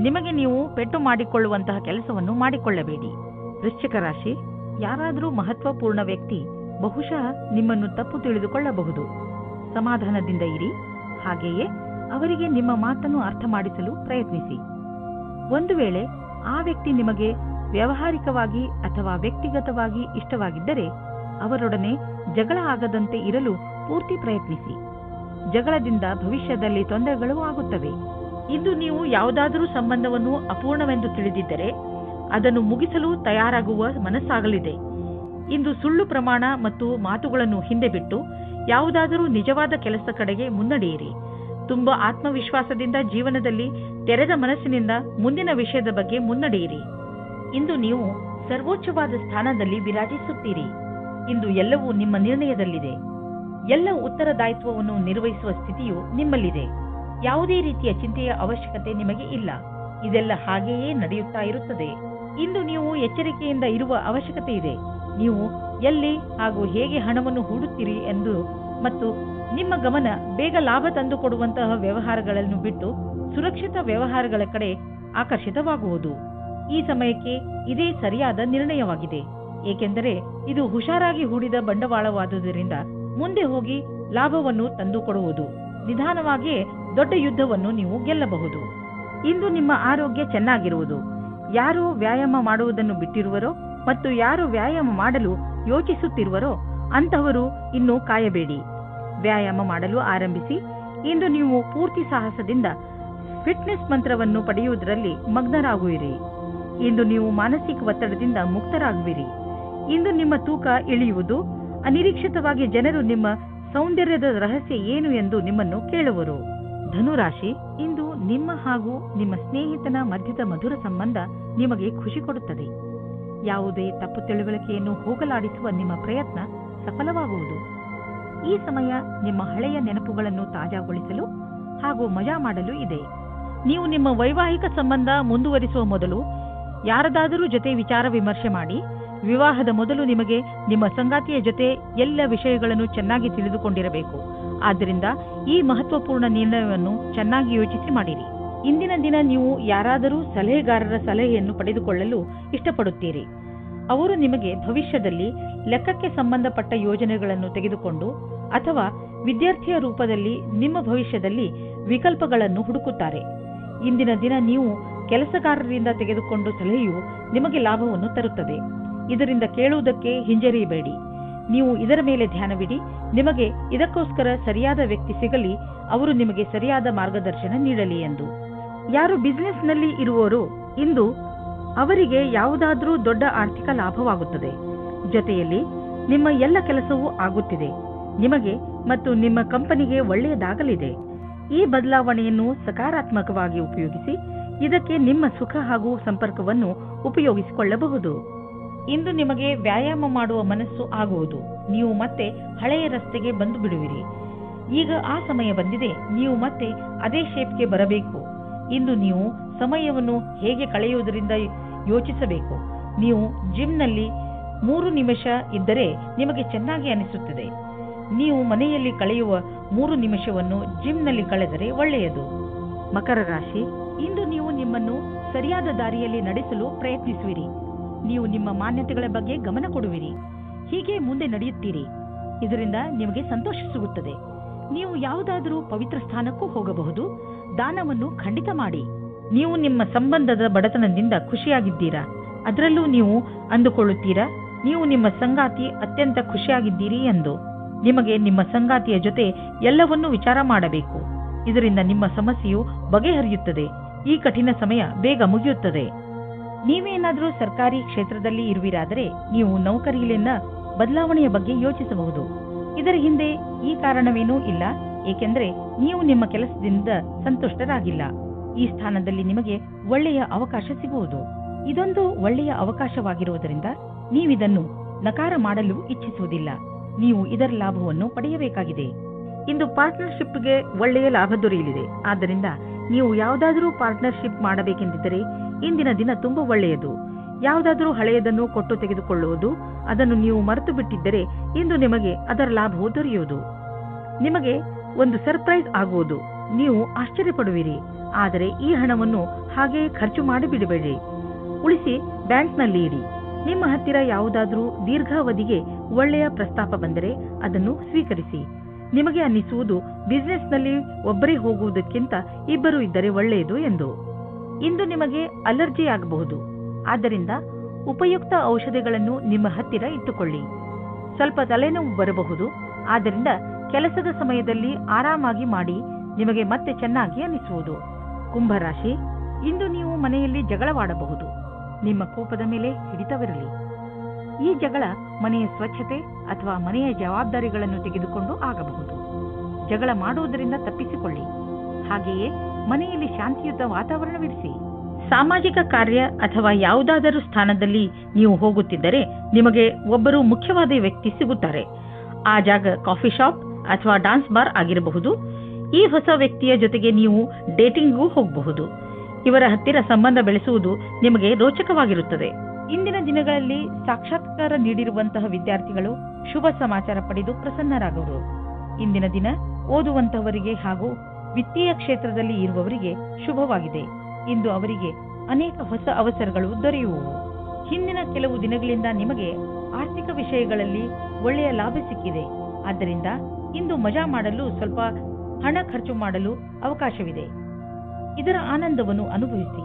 ನಿಮಗೆ ನೀವು ಪೆಟ್ಟು ಮಾಡಿಕೊಳ್ಳುವಂತಹ ಕೆಲಸವನ್ನು ಮಾಡಿಕೊಳ್ಳಬೇಡಿ. ವೃಶ್ಚಿಕ ರಾಶಿ, ಯಾರಾದರೂ ಮಹತ್ವಪೂರ್ಣ ವ್ಯಕ್ತಿ ಬಹುಶಃ ನಿಮ್ಮನ್ನು ತಪ್ಪು ತಿಳಿದುಕೊಳ್ಳಬಹುದು. ಸಮಾಧಾನದಿಂದ ಇರಿ. ಹಾಗೆಯೇ ಅವರಿಗೆ ನಿಮ್ಮ ಮಾತನ್ನು ಅರ್ಥ ಮಾಡಿಸಲು ಪ್ರಯತ್ನಿಸಿ. ಒಂದು ವೇಳೆ ಆ ವ್ಯಕ್ತಿ ನಿಮಗೆ ವ್ಯಾವಹಾರಿಕವಾಗಿ ಅಥವಾ ವ್ಯಕ್ತಿಗತವಾಗಿ ಇಷ್ಟವಾಗಿದ್ದರೆ ಅವರೊಡನೆ ಜಗಳ ಆಗದಂತೆ ಇರಲು ಪೂರ್ತಿ ಪ್ರಯತ್ನಿಸಿ. ಜಗಳದಿಂದ ಭವಿಷ್ಯದಲ್ಲಿ ತೊಂದರೆಗಳು ಆಗುತ್ತವೆ. ಇಂದು ನೀವು ಯಾವುದಾದರೂ ಸಂಬಂಧವನ್ನು ಅಪೂರ್ಣವೆಂದು ತಿಳಿದಿದ್ದರೆ ಅದನ್ನು ಮುಗಿಸಲು ತಯಾರಾಗುವ ಮನಸ್ಸಾಗಲಿದೆ. ಇಂದು ಸುಳ್ಳು ಪ್ರಮಾಣ ಮತ್ತು ಮಾತುಗಳನ್ನು ಹಿಂದೆ ಬಿಟ್ಟು ಯಾವುದಾದರೂ ನಿಜವಾದ ಕೆಲಸ ಕಡೆಗೆ ಮುನ್ನಡೆಯಿರಿ. ತುಂಬ ಆತ್ಮವಿಶ್ವಾಸದಿಂದ ಜೀವನದಲ್ಲಿ ತೆರೆದ ಮನಸ್ಸಿನಿಂದ ಮುಂದಿನ ವಿಷಯದ ಬಗ್ಗೆ ಮುನ್ನಡೆಯಿರಿ. ಇಂದು ನೀವು ಸರ್ವೋಚ್ಚವಾದ ಸ್ಥಾನದಲ್ಲಿ ವಿರಾಜಿಸುತ್ತೀರಿ. ಇಂದು ಎಲ್ಲವೂ ನಿಮ್ಮ ನಿರ್ಣಯದಲ್ಲಿದೆ. ಎಲ್ಲ ಉತ್ತರದಾಯಿತ್ವವನ್ನು ನಿರ್ವಹಿಸುವ ಸ್ಥಿತಿಯು ನಿಮ್ಮಲ್ಲಿದೆ. ಯಾವುದೇ ರೀತಿಯ ಚಿಂತೆಯ ಅವಶ್ಯಕತೆ ನಿಮಗೆ ಇಲ್ಲ. ಇದೆಲ್ಲ ಹಾಗೆಯೇ ನಡೆಯುತ್ತಾ ಇರುತ್ತದೆ. ಇಂದು ನೀವು ಎಚ್ಚರಿಕೆಯಿಂದ ಇರುವ ಅವಶ್ಯಕತೆ ಇದೆ. ನೀವು ಎಲ್ಲಿ ಹಾಗೂ ಹೇಗೆ ಹಣವನ್ನು ಹೂಡುತ್ತೀರಿ ಎಂದು ಮತ್ತು ನಿಮ್ಮ ಗಮನ ಬೇಗ ಲಾಭ ತಂದುಕೊಡುವಂತಹ ವ್ಯವಹಾರಗಳನ್ನು ಬಿಟ್ಟು ಸುರಕ್ಷಿತ ವ್ಯವಹಾರಗಳ ಕಡೆ ಆಕರ್ಷಿತವಾಗುವುದು. ಈ ಸಮಯಕ್ಕೆ ಇದೇ ಸರಿಯಾದ ನಿರ್ಣಯವಾಗಿದೆ, ಏಕೆಂದರೆ ಇದು ಹುಷಾರಾಗಿ ಹೂಡಿದ ಬಂಡವಾಳವಾದುದರಿಂದ ಮುಂದೆ ಹೋಗಿ ಲಾಭವನ್ನು ತಂದುಕೊಡುವುದು. ನಿಧಾನವಾಗಿಯೇ ದೊಡ್ಡ ಯುದ್ಧವನ್ನು ನೀವು ಗೆಲ್ಲಬಹುದು. ಇಂದು ನಿಮ್ಮ ಆರೋಗ್ಯ ಚೆನ್ನಾಗಿರುವುದು. ಯಾರು ವ್ಯಾಯಾಮ ಮಾಡುವುದನ್ನು ಬಿಟ್ಟಿರುವರೋ ಮತ್ತು ಯಾರು ವ್ಯಾಯಾಮ ಮಾಡಲು ಯೋಚಿಸುತ್ತಿರುವರೋ ಅಂತಹವರು ಇನ್ನೂ ಕಾಯಬೇಡಿ. ವ್ಯಾಯಾಮ ಮಾಡಲು ಆರಂಭಿಸಿ. ಇಂದು ನೀವು ಪೂರ್ತಿ ಸಾಹಸದಿಂದ ಫಿಟ್ನೆಸ್ ಮಂತ್ರವನ್ನು ಪಡೆಯುವುದರಲ್ಲಿ ಮಗ್ನರಾಗುವಿರಿ. ಇಂದು ನೀವು ಮಾನಸಿಕ ಒತ್ತಡದಿಂದ ಮುಕ್ತರಾಗುವಿರಿ. ಇಂದು ನಿಮ್ಮ ತೂಕ ಇಳಿಯುವುದು. ಅನಿರೀಕ್ಷಿತವಾಗಿ ಜನರು ನಿಮ್ಮ ಸೌಂದರ್ಯದ ರಹಸ್ಯ ಏನು ಎಂದು ನಿಮ್ಮನ್ನು ಕೇಳುವರು. ಧನುರಾಶಿ, ಇಂದು ನಿಮ್ಮ ಹಾಗೂ ನಿಮ್ಮ ಸ್ನೇಹಿತನ ಮಧ್ಯದ ಮಧುರ ಸಂಬಂಧ ನಿಮಗೆ ಖುಷಿ ಕೊಡುತ್ತದೆ. ಯಾವುದೇ ತಪ್ಪು ತಿಳುವಳಿಕೆಯನ್ನು ಹೋಗಲಾಡಿಸುವ ನಿಮ್ಮ ಪ್ರಯತ್ನ ಸಫಲವಾಗುವುದು. ಈ ಸಮಯ ನಿಮ್ಮ ಹಳೆಯ ನೆನಪುಗಳನ್ನು ತಾಜಾಗೊಳಿಸಲು ಹಾಗೂ ಮಜಾ ಮಾಡಲು ಇದೆ. ನೀವು ನಿಮ್ಮ ವೈವಾಹಿಕ ಸಂಬಂಧ ಮುಂದುವರಿಸುವ ಮೊದಲು ಯಾರದಾದರೂ ಜೊತೆ ವಿಚಾರ ವಿಮರ್ಶೆ ಮಾಡಿ. ವಿವಾಹದ ಮೊದಲು ನಿಮಗೆ ನಿಮ್ಮ ಸಂಗಾತಿಯ ಜೊತೆ ಎಲ್ಲ ವಿಷಯಗಳನ್ನು ಚೆನ್ನಾಗಿ ತಿಳಿದುಕೊಂಡಿರಬೇಕು. ಆದ್ದರಿಂದ ಈ ಮಹತ್ವಪೂರ್ಣ ನಿರ್ಣಯವನ್ನು ಚೆನ್ನಾಗಿ ಯೋಚಿಸಿ ಮಾಡಿರಿ. ಇಂದಿನ ದಿನ ನೀವು ಯಾರಾದರೂ ಸಲಹೆಗಾರರ ಸಲಹೆಯನ್ನು ಪಡೆದುಕೊಳ್ಳಲು ಇಷ್ಟಪಡುತ್ತೀರಿ. ಅವರು ನಿಮಗೆ ಭವಿಷ್ಯದಲ್ಲಿ ಲೆಕ್ಕಕ್ಕೆ ಸಂಬಂಧಪಟ್ಟ ಯೋಜನೆಗಳನ್ನು ತೆಗೆದುಕೊಂಡು ಅಥವಾ ವಿದ್ಯಾರ್ಥಿಯ ರೂಪದಲ್ಲಿ ನಿಮ್ಮ ಭವಿಷ್ಯದಲ್ಲಿ ವಿಕಲ್ಪಗಳನ್ನು ಹುಡುಕುತ್ತಾರೆ. ಇಂದಿನ ದಿನ ನೀವು ಕೆಲಸಗಾರರಿಂದ ತೆಗೆದುಕೊಂಡು ಸಲಹೆಯು ನಿಮಗೆ ಲಾಭವನ್ನು ತರುತ್ತದೆ. ಇದರಿಂದ ಕೇಳುವುದಕ್ಕೆ ಹಿಂಜರಿಯಬೇಡಿ. ನೀವು ಇದರ ಮೇಲೆ ಧ್ಯಾನವಿಡಿ. ನಿಮಗೆ ಇದಕ್ಕೋಸ್ಕರ ಸರಿಯಾದ ವ್ಯಕ್ತಿ ಸಿಗಲಿ, ಅವರು ನಿಮಗೆ ಸರಿಯಾದ ಮಾರ್ಗದರ್ಶನ ನೀಡಲಿ ಎಂದು. ಯಾರು ಬಿಸಿನೆಸ್ನಲ್ಲಿ ಇರುವವರು, ಇಂದು ಅವರಿಗೆ ಯಾವುದಾದ್ರೂ ದೊಡ್ಡ ಆರ್ಥಿಕ ಲಾಭವಾಗುತ್ತದೆ. ಜೊತೆಯಲ್ಲಿ ನಿಮ್ಮ ಎಲ್ಲ ಕೆಲಸವೂ ಆಗುತ್ತಿದೆ. ನಿಮಗೆ ಮತ್ತು ನಿಮ್ಮ ಕಂಪನಿಗೆ ಒಳ್ಳೆಯದಾಗಲಿದೆ. ಈ ಬದಲಾವಣೆಯನ್ನು ಸಕಾರಾತ್ಮಕವಾಗಿ ಉಪಯೋಗಿಸಿ. ಇದಕ್ಕೆ ನಿಮ್ಮ ಸುಖ ಹಾಗೂ ಸಂಪರ್ಕವನ್ನು ಉಪಯೋಗಿಸಿಕೊಳ್ಳಬಹುದು. ಇಂದು ನಿಮಗೆ ವ್ಯಾಯಾಮ ಮಾಡುವ ಮನಸ್ಸು ಆಗುವುದು. ನೀವು ಮತ್ತೆ ಹಳೆಯ ರಸ್ತೆಗೆ ಬಂದು ಬಿಡುವಿರಿ. ಈಗ ಆ ಸಮಯ ಬಂದಿದೆ. ನೀವು ಮತ್ತೆ ಅದೇ ಶೇಪ್ಗೆ ಬರಬೇಕು. ಇಂದು ನೀವು ಸಮಯವನ್ನು ಹೇಗೆ ಕಳೆಯುವುದರಿಂದ ಯೋಚಿಸಬೇಕು. ನೀವು ಜಿಮ್ನಲ್ಲಿ 3 ನಿಮಿಷ ಇದ್ದರೆ ನಿಮಗೆ ಚೆನ್ನಾಗಿ ಅನಿಸುತ್ತದೆ. ನೀವು ಮನೆಯಲ್ಲಿ ಕಳೆಯುವ 3 ನಿಮಿಷವನ್ನು ಜಿಮ್ನಲ್ಲಿ ಕಳೆದರೆ ಒಳ್ಳೆಯದು. ಮಕರ ರಾಶಿ, ಇಂದು ನೀವು ನಿಮ್ಮನ್ನು ಸರಿಯಾದ ದಾರಿಯಲ್ಲಿ ನಡೆಸಲು ಪ್ರಯತ್ನಿಸುವಿರಿ. ನೀವು ನಿಮ್ಮ ಮಾನ್ಯತೆಗಳ ಬಗ್ಗೆ ಗಮನ ಕೊಡುವಿರಿ. ಹೀಗೆ ಮುಂದೆ ನಡೆಯುತ್ತೀರಿ. ಇದರಿಂದ ನಿಮಗೆ ಸಂತೋಷ ಸಿಗುತ್ತದೆ. ನೀವು ಯಾವುದಾದರೂ ಪವಿತ್ರ ಸ್ಥಾನಕ್ಕೂ ಹೋಗಬಹುದು. ದಾನವನ್ನು ಖಂಡಿತ ಮಾಡಿ. ನೀವು ನಿಮ್ಮ ಸಂಬಂಧದ ಬಡತನದಿಂದ ಖುಷಿಯಾಗಿದ್ದೀರಾ? ಅದರಲ್ಲೂ ನೀವು ಅಂದುಕೊಳ್ಳುತ್ತೀರಾ ನೀವು ನಿಮ್ಮ ಸಂಗಾತಿ ಅತ್ಯಂತ ಖುಷಿಯಾಗಿದ್ದೀರಿ ಎಂದು. ನಿಮಗೆ ನಿಮ್ಮ ಸಂಗಾತಿಯ ಜೊತೆ ಎಲ್ಲವನ್ನೂ ವಿಚಾರ ಮಾಡಬೇಕು. ಇದರಿಂದ ನಿಮ್ಮ ಸಮಸ್ಯೆಯು ಬಗೆಹರಿಯುತ್ತದೆ. ಈ ಕಠಿಣ ಸಮಯ ಬೇಗ ಮುಗಿಯುತ್ತದೆ. ನೀವೇನಾದರೂ ಸರ್ಕಾರಿ ಕ್ಷೇತ್ರದಲ್ಲಿ ಇರುವಿರಾದರೆ ನೀವು ನೌಕರಿಯಲ್ಲಿನ ಬದಲಾವಣೆಯ ಬಗ್ಗೆ ಯೋಚಿಸಬಹುದು. ಇದರ ಹಿಂದೆ ಈ ಕಾರಣವೇನೂ ಇಲ್ಲ, ಏಕೆಂದರೆ ನೀವು ನಿಮ್ಮ ಕೆಲಸದಿಂದ ಸಂತುಷ್ಟರಾಗಿಲ್ಲ. ಈ ಸ್ಥಾನದಲ್ಲಿ ನಿಮಗೆ ಒಳ್ಳೆಯ ಅವಕಾಶ ಸಿಗುವುದು. ಇದೊಂದು ಒಳ್ಳೆಯ ಅವಕಾಶವಾಗಿರುವುದರಿಂದ ನೀವಿದನ್ನು ನಕಾರ ಮಾಡಲು ಇಚ್ಛಿಸುವುದಿಲ್ಲ. ನೀವು ಇದರ ಲಾಭವನ್ನು ಪಡೆಯಬೇಕಾಗಿದೆ. ಇಂದು ಪಾರ್ಟ್ನರ್ಶಿಪ್ಗೆ ಒಳ್ಳೆಯ ಲಾಭ ದೊರೆಯಲಿದೆ. ಆದ್ದರಿಂದ ನೀವು ಯಾವುದಾದರೂ ಪಾರ್ಟ್ನರ್ಶಿಪ್ ಮಾಡಬೇಕೆಂದಿದ್ದರೆ ಇಂದಿನ ದಿನ ತುಂಬಾ ಒಳ್ಳೆಯದು. ಯಾವುದಾದರೂ ಹಳೆಯದನ್ನು ಕೊಟ್ಟು ತೆಗೆದುಕೊಳ್ಳುವುದು, ಅದನ್ನು ನೀವು ಮರೆತು ಬಿಟ್ಟಿದ್ದರೆ ಇಂದು ನಿಮಗೆ ಅದರ ಲಾಭವು ದೊರೆಯುವುದು. ನಿಮಗೆ ಒಂದು ಸರ್ಪ್ರೈಸ್ ಆಗುವುದು. ನೀವು ಆಶ್ಚರ್ಯಪಡುವಿರಿ. ಆದರೆ ಈ ಹಣವನ್ನು ಹಾಗೆಯೇ ಖರ್ಚು ಮಾಡಿಬಿಡಬೇಡಿ. ಉಳಿಸಿ ಬ್ಯಾಂಕ್ನಲ್ಲಿ ಇಡಿ. ನಿಮ್ಮ ಹತ್ತಿರ ಯಾವುದಾದರೂ ದೀರ್ಘಾವಧಿಗೆ ಒಳ್ಳೆಯ ಪ್ರಸ್ತಾಪ ಬಂದರೆ ಅದನ್ನು ಸ್ವೀಕರಿಸಿ. ನಿಮಗೆ ಅನ್ನಿಸುವುದು ಬಿಸಿನೆಸ್ನಲ್ಲಿ ಒಬ್ಬರೇ ಹೋಗುವುದಕ್ಕಿಂತ ಇಬ್ಬರು ಇದ್ದರೆ ಒಳ್ಳೆಯದು ಎಂದು. ಇಂದು ನಿಮಗೆ ಅಲರ್ಜಿ ಆಗಬಹುದು. ಆದ್ದರಿಂದ ಉಪಯುಕ್ತ ಔಷಧಿಗಳನ್ನು ನಿಮ್ಮ ಹತ್ತಿರ ಇಟ್ಟುಕೊಳ್ಳಿ. ಸ್ವಲ್ಪ ತಲೆನೋವು ಬರಬಹುದು. ಆದ್ದರಿಂದ ಕೆಲಸದ ಸಮಯದಲ್ಲಿ ಆರಾಮಾಗಿ ಮಾಡಿ. ನಿಮಗೆ ಮತ್ತೆ ಚೆನ್ನಾಗಿ ಅನ್ನಿಸುವುದು. ಕುಂಭರಾಶಿ, ಇಂದು ನೀವು ಮನೆಯಲ್ಲಿ ಜಗಳವಾಡಬಹುದು. ನಿಮ್ಮ ಕೋಪದ ಮೇಲೆ ಹಿಡಿತವಿರಲಿ. ಈ ಜಗಳ ಮನೆಯ ಸ್ವಚ್ಛತೆ ಅಥವಾ ಮನೆಯ ಜವಾಬ್ದಾರಿಗಳನ್ನು ತೆಗೆದುಕೊಂಡು ಆಗಬಹುದು. ಜಗಳ ಮಾಡುವುದರಿಂದ ತಪ್ಪಿಸಿಕೊಳ್ಳಿ. ಹಾಗೆಯೇ ಮನೆಯಲ್ಲಿ ಶಾಂತಿಯುತ ವಾತಾವರಣವಿರಿಸಿ. ಸಾಮಾಜಿಕ ಕಾರ್ಯ ಅಥವಾ ಯಾವುದಾದರೂ ಸ್ಥಾನದಲ್ಲಿ ನೀವು ಹೋಗುತ್ತಿದ್ದರೆ ನಿಮಗೆ ಒಬ್ಬರು ಮುಖ್ಯವಾದ ವ್ಯಕ್ತಿ ಸಿಗುತ್ತಾರೆ. ಆ ಜಾಗ ಕಾಫಿ ಶಾಪ್ ಅಥವಾ ಡಾನ್ಸ್ ಬಾರ್ ಆಗಿರಬಹುದು. ಈ ಹೊಸ ವ್ಯಕ್ತಿಯ ಜೊತೆಗೆ ನೀವು ಡೇಟಿಂಗ್ಗೂ ಹೋಗಬಹುದು. ಇವರ ಹತ್ತಿರ ಸಂಬಂಧ ಬೆಳೆಸುವುದು ನಿಮಗೆ ರೋಚಕವಾಗಿರುತ್ತದೆ. ಇಂದಿನ ದಿನಗಳಲ್ಲಿ ಸಾಕ್ಷಾತ್ಕಾರ ನೀಡಿರುವಂತಹ ವಿದ್ಯಾರ್ಥಿಗಳು ಶುಭ ಸಮಾಚಾರ ಪಡೆದು ಪ್ರಸನ್ನರಾಗುವರು. ಇಂದಿನ ದಿನ ಓದುವಂತಹವರಿಗೆ ಹಾಗೂ ವಿತ್ತೀಯ ಕ್ಷೇತ್ರದಲ್ಲಿ ಇರುವವರಿಗೆ ಶುಭವಾಗಿದೆ. ಇಂದು ಅವರಿಗೆ ಅನೇಕ ಹೊಸ ಅವಸರಗಳು ದೊರೆಯುವವು. ಹಿಂದಿನ ಕೆಲವು ದಿನಗಳಿಂದ ನಿಮಗೆ ಆರ್ಥಿಕ ವಿಷಯಗಳಲ್ಲಿ ಒಳ್ಳೆಯ ಲಾಭ ಸಿಕ್ಕಿದೆ. ಆದ್ದರಿಂದ ಇಂದು ಮಜಾ ಮಾಡಲು ಸ್ವಲ್ಪ ಹಣ ಖರ್ಚು ಮಾಡಲು ಅವಕಾಶವಿದೆ. ಇದರ ಆನಂದವನ್ನು ಅನುಭವಿಸಿ.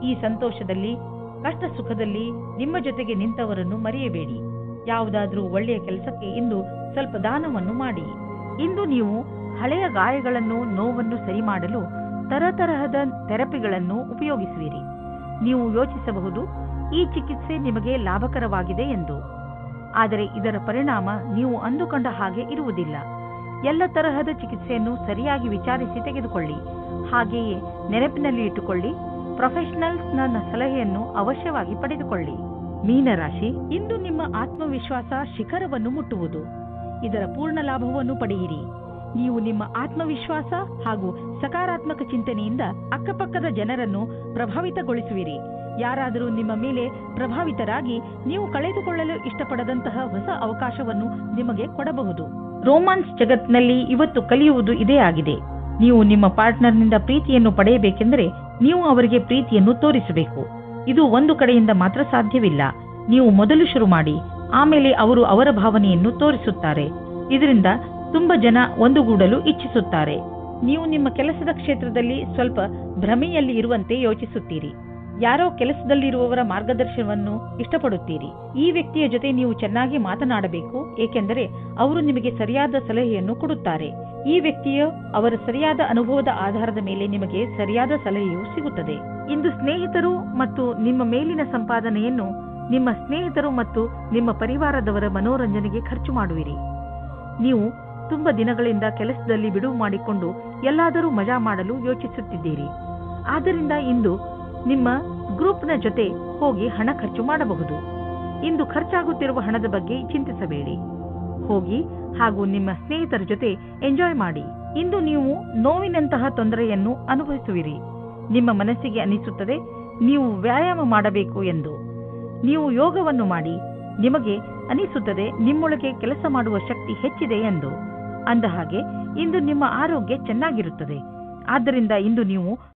ಈ ಸಂತೋಷದಲ್ಲಿ ಕಷ್ಟ ಸುಖದಲ್ಲಿ ನಿಮ್ಮ ಜೊತೆಗೆ ನಿಂತವರನ್ನು ಮರೆಯಬೇಡಿ. ಯಾವುದಾದ್ರೂ ಒಳ್ಳೆಯ ಕೆಲಸಕ್ಕೆ ಇಂದು ಸ್ವಲ್ಪ ದಾನವನ್ನು ಮಾಡಿ. ಇಂದು ನೀವು ಹಳೆಯ ಗಾಯಗಳನ್ನು ನೋವನ್ನು ಸರಿ ಮಾಡಲು ತರತರಹದ ಥೆರಪಿಗಳನ್ನು ಉಪಯೋಗಿಸುವಿರಿ. ನೀವು ಯೋಚಿಸಬಹುದು ಈ ಚಿಕಿತ್ಸೆ ನಿಮಗೆ ಲಾಭಕರವಾಗಿದೆ ಎಂದು. ಆದರೆ ಇದರ ಪರಿಣಾಮ ನೀವು ಅಂದುಕೊಂಡ ಹಾಗೆ ಇರುವುದಿಲ್ಲ. ಎಲ್ಲ ತರಹದ ಚಿಕಿತ್ಸೆಯನ್ನು ಸರಿಯಾಗಿ ವಿಚಾರಿಸಿ ತೆಗೆದುಕೊಳ್ಳಿ. ಹಾಗೆಯೇ ನೆನಪಿನಲ್ಲಿ ಇಟ್ಟುಕೊಳ್ಳಿ, ಪ್ರೊಫೆಷನಲ್ಸ್ನ ಸಲಹೆಯನ್ನು ಅವಶ್ಯವಾಗಿ ಪಡೆದುಕೊಳ್ಳಿ. ಮೀನರಾಶಿ, ಇಂದು ನಿಮ್ಮ ಆತ್ಮವಿಶ್ವಾಸ ಶಿಖರವನ್ನು ಮುಟ್ಟುವುದು. ಇದರ ಪೂರ್ಣ ಲಾಭವನ್ನು ಪಡೆಯಿರಿ. ನೀವು ನಿಮ್ಮ ಆತ್ಮವಿಶ್ವಾಸ ಹಾಗೂ ಸಕಾರಾತ್ಮಕ ಚಿಂತನೆಯಿಂದ ಅಕ್ಕಪಕ್ಕದ ಜನರನ್ನು ಪ್ರಭಾವಿತಗೊಳಿಸುವಿರಿ. ಯಾರಾದರೂ ನಿಮ್ಮ ಮೇಲೆ ಪ್ರಭಾವಿತರಾಗಿ ನೀವು ಕಳೆದುಕೊಳ್ಳಲು ಇಷ್ಟಪಡದಂತಹ ಹೊಸ ಅವಕಾಶವನ್ನು ನಿಮಗೆ ಕೊಡಬಹುದು. ರೋಮಾನ್ಸ್ ಜಗತ್ತಿನಲ್ಲಿ ಇವತ್ತು ಕಲಿಯುವುದು ಇದೇ ಆಗಿದೆ. ನೀವು ನಿಮ್ಮ ಪಾರ್ಟ್ನರ್ನಿಂದ ಪ್ರೀತಿಯನ್ನು ಪಡೆಯಬೇಕೆಂದರೆ ನೀವು ಅವರಿಗೆ ಪ್ರೀತಿಯನ್ನು ತೋರಿಸಬೇಕು. ಇದು ಒಂದು ಕಡೆಯಿಂದ ಮಾತ್ರ ಸಾಧ್ಯವಿಲ್ಲ. ನೀವು ಮೊದಲು ಶುರು ಮಾಡಿ, ಆಮೇಲೆ ಅವರು ಅವರ ಭಾವನೆಯನ್ನು ತೋರಿಸುತ್ತಾರೆ. ಇದರಿಂದ ತುಂಬಾ ಜನ ಒಂದುಗೂಡಲು ಇಚ್ಛಿಸುತ್ತಾರೆ. ನೀವು ನಿಮ್ಮ ಕೆಲಸದ ಕ್ಷೇತ್ರದಲ್ಲಿ ಸ್ವಲ್ಪ ಭ್ರಮೆಯಲ್ಲಿ ಇರುವಂತೆ ಯೋಚಿಸುತ್ತೀರಿ. ಯಾರೋ ಕೆಲಸದಲ್ಲಿರುವವರ ಮಾರ್ಗದರ್ಶನವನ್ನು ಇಷ್ಟಪಡುತ್ತೀರಿ. ಈ ವ್ಯಕ್ತಿಯ ಜೊತೆ ನೀವು ಚೆನ್ನಾಗಿ ಮಾತನಾಡಬೇಕು, ಏಕೆಂದರೆ ಅವರು ನಿಮಗೆ ಸರಿಯಾದ ಸಲಹೆಯನ್ನು ಕೊಡುತ್ತಾರೆ. ಈ ವ್ಯಕ್ತಿಯು ಅವರ ಸರಿಯಾದ ಅನುಭವದ ಆಧಾರದ ಮೇಲೆ ನಿಮಗೆ ಸರಿಯಾದ ಸಲಹೆಯು ಸಿಗುತ್ತದೆ. ಇಂದು ಸ್ನೇಹಿತರು ಮತ್ತು ನಿಮ್ಮ ಮೇಲಿನ ಸಂಪಾದನೆಯನ್ನು ನಿಮ್ಮ ಸ್ನೇಹಿತರು ಮತ್ತು ನಿಮ್ಮ ಪರಿವಾರದವರ ಮನೋರಂಜನೆಗೆ ಖರ್ಚು ಮಾಡುವಿರಿ. ನೀವು ತುಂಬಾ ದಿನಗಳಿಂದ ಕೆಲಸದಲ್ಲಿ ಬಿಡುವು ಮಾಡಿಕೊಂಡು ಎಲ್ಲಾದರೂ ಮಜಾ ಮಾಡಲು ಯೋಚಿಸುತ್ತಿದ್ದೀರಿ. ಆದ್ದರಿಂದ ಇಂದು ನಿಮ್ಮ ಗ್ರೂಪ್ನ ಜೊತೆ ಹೋಗಿ ಹಣ ಖರ್ಚು ಮಾಡಬಹುದು. ಇಂದು ಖರ್ಚಾಗುತ್ತಿರುವ ಹಣದ ಬಗ್ಗೆ ಚಿಂತಿಸಬೇಡಿ. ಹೋಗಿ ಹಾಗೂ ನಿಮ್ಮ ಸ್ನೇಹಿತರ ಜೊತೆ ಎಂಜಾಯ್ ಮಾಡಿ. ಇಂದು ನೀವು ನೋವಿನಂತಹ ತೊಂದರೆಯನ್ನು ಅನುಭವಿಸುವಿರಿ. ನಿಮ್ಮ ಮನಸ್ಸಿಗೆ ಅನಿಸುತ್ತದೆ ನೀವು ವ್ಯಾಯಾಮ ಮಾಡಬೇಕು ಎಂದು. ನೀವು ಯೋಗವನ್ನು ಮಾಡಿ. ನಿಮಗೆ ಅನಿಸುತ್ತದೆ ನಿಮ್ಮೊಳಗೆ ಕೆಲಸ ಮಾಡುವ ಶಕ್ತಿ ಹೆಚ್ಚಿದೆ ಎಂದು. ಅಂದಹಾಗೆ ಇಂದು ನಿಮ್ಮ ಆರೋಗ್ಯ ಚೆನ್ನಾಗಿರುತ್ತದೆ. ಆದ್ದರಿಂದ ಇಂದು ನೀವು